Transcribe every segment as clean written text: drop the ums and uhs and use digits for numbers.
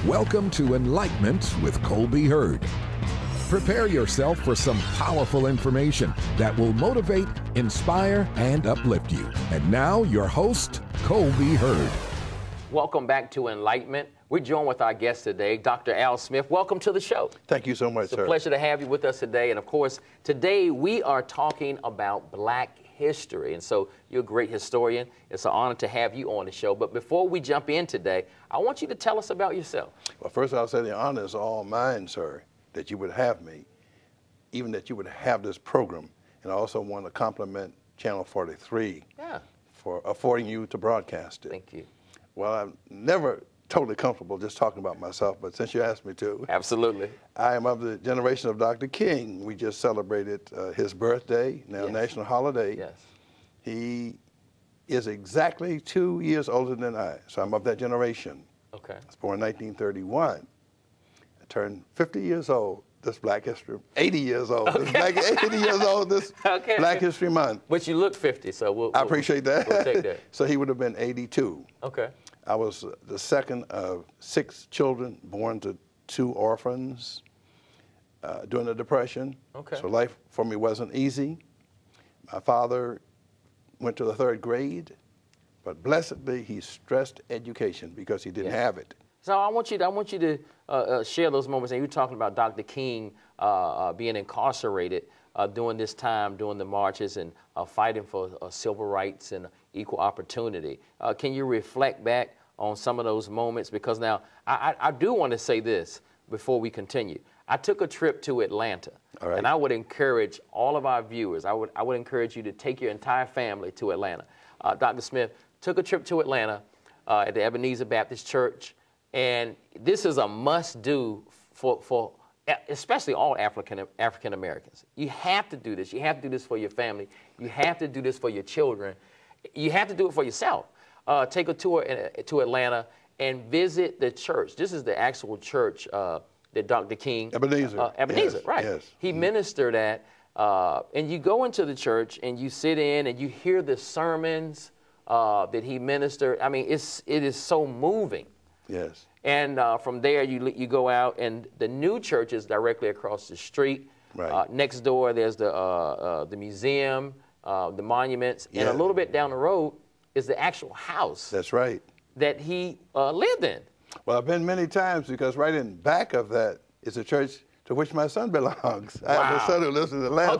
Welcome to Enlightenment with Colby Heard. Prepare yourself for some powerful information that will motivate, inspire, and uplift you. And now, your host, Colby Heard. Welcome back to Enlightenment. We're joined with our guest today, Dr. Al Smith. Welcome to the show. Thank you so much, sir. It's a pleasure to have you with us today. And of course, today we are talking about Black history. And so you're a great historian. It's an honor to have you on the show. But before we jump in today, I want you to tell us about yourself. Well, first I'll say the honor is all mine, sir, that you would have me, even that you would have this program. And I also want to compliment Channel 43 for affording you to broadcast it. Thank you. Well, I'm never totally comfortable just talking about myself, but since you asked me to. Absolutely. I am of the generation of Dr. King. We just celebrated his birthday, now national holiday. Yes. He is exactly 2 years older than I, so I'm of that generation. Okay. I was born in 1931. I turned 50 years old this Black History, 80 years old. Okay. This 80 years old this Black History Month. But you look 50, so I appreciate that. We'll take that. So he would have been 82. Okay. I was the second of 6 children born to 2 orphans during the Depression. Okay. So life for me wasn't easy. My father went to the 3rd grade, but blessedly he stressed education because he didn't have it. So I want you to share those moments. And you were talking about Dr. King being incarcerated during this time, during the marches and fighting for civil rights and equal opportunity. Can you reflect back on some of those moments? Because now I do want to say this before we continue. I took a trip to Atlanta, and I would encourage all of our viewers, I would encourage you to take your entire family to Atlanta. Dr. Smith took a trip to Atlanta at the Ebenezer Baptist Church. And this is a must-do for especially all African Americans. You have to do this. You have to do this for your family. You have to do this for your children. You have to do it for yourself. Take a tour to Atlanta and visit the church. This is the actual church that Dr. King... Ebenezer. Ebenezer, right. Yes. He ministered at. And you go into the church and you sit in and you hear the sermons that he ministered. I mean, it is so moving. Yes. And from there, you go out, and the new church is directly across the street. Right. Next door, there's the museum, the monuments, and a little bit down the road is the actual house. That's right. That he lived in. Well, I've been many times because right in back of that is a church to which my son belongs. I have a son who lives in Atlanta.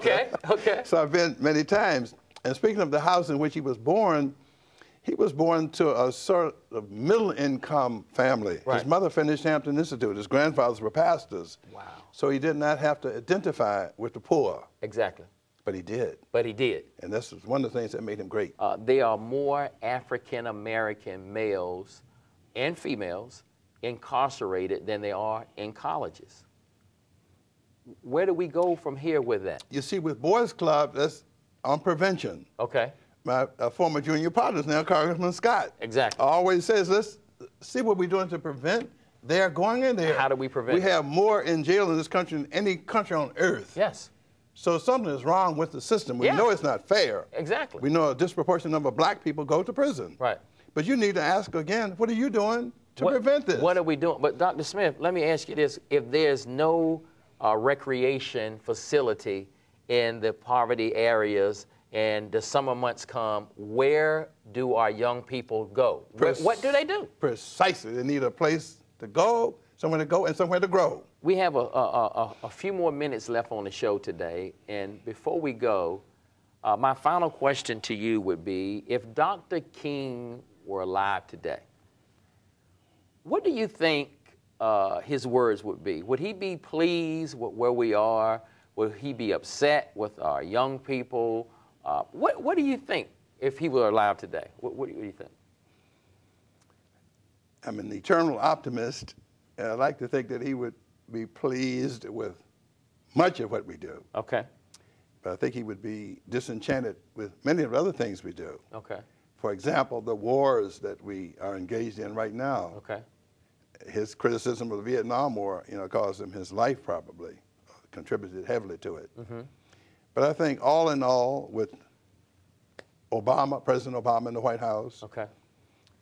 Okay. So I've been many times. And speaking of the house in which he was born to a sort of middle-income family. Right. His mother finished Hampton Institute. His grandfathers were pastors. Wow. So he did not have to identify with the poor. Exactly. But he did. But he did. And this is one of the things that made him great. There are more African-American males and females incarcerated than there are in colleges. Where do we go from here with that? You see, with Boys Club, that's on prevention. Okay. My former junior partner is now Congressman Scott. Exactly. Always says, let's see what we're doing to prevent. They're going in there. How do we prevent? We have more in jail in this country than any country on earth. Yes. So something is wrong with the system. We know it's not fair. Exactly. We know a disproportionate number of Black people go to prison. Right. But you need to ask again, what are you doing to prevent this? What are we doing? But Dr. Smith, let me ask you this. If there's no recreation facility in the poverty areas and the summer months come, where do our young people go? What do they do? Precisely. They need a place to go, somewhere to go, and somewhere to grow. We have a few more minutes left on the show today, and before we go, my final question to you would be, if Dr. King were alive today, what do you think his words would be? Would he be pleased with where we are? Would he be upset with our young people? What do you think if he were alive today? What do you think? I'm an eternal optimist, and I like to think that he would be pleased with much of what we do. Okay. But I think he would be disenchanted with many of the other things we do. Okay. For example, the wars that we are engaged in right now. Okay. His criticism of the Vietnam War, cost him his life probably, contributed heavily to it. Mm-hmm. But I think all in all, with President Obama in the White House, okay,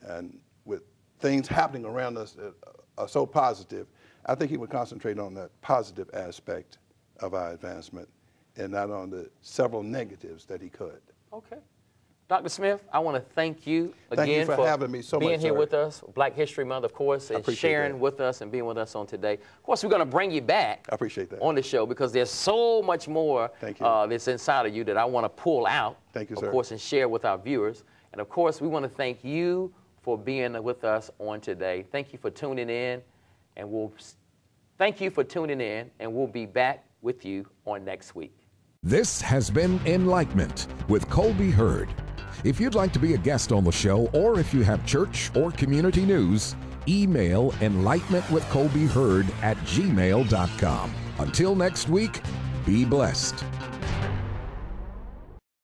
and with things happening around us at so positive, I think he would concentrate on that positive aspect of our advancement and not on the several negatives that he could. Okay. Dr. Smith, I want to thank you again thank you for having me so being much, here sir. with us, Black History Month, of course, and sharing with us and being with us on today. Of course, we're going to bring you back I appreciate that. on the show because there's so much more that's inside of you that I want to pull out, thank you, of sir. course, and share with our viewers. And, of course, we want to thank you for being with us on today. Thank you for tuning in, and we'll be back with you on next week. This has been Enlightenment with Colby Heard. If you'd like to be a guest on the show, or if you have church or community news, email enlightenmentwithcolbyheard@gmail.com. Until next week, be blessed.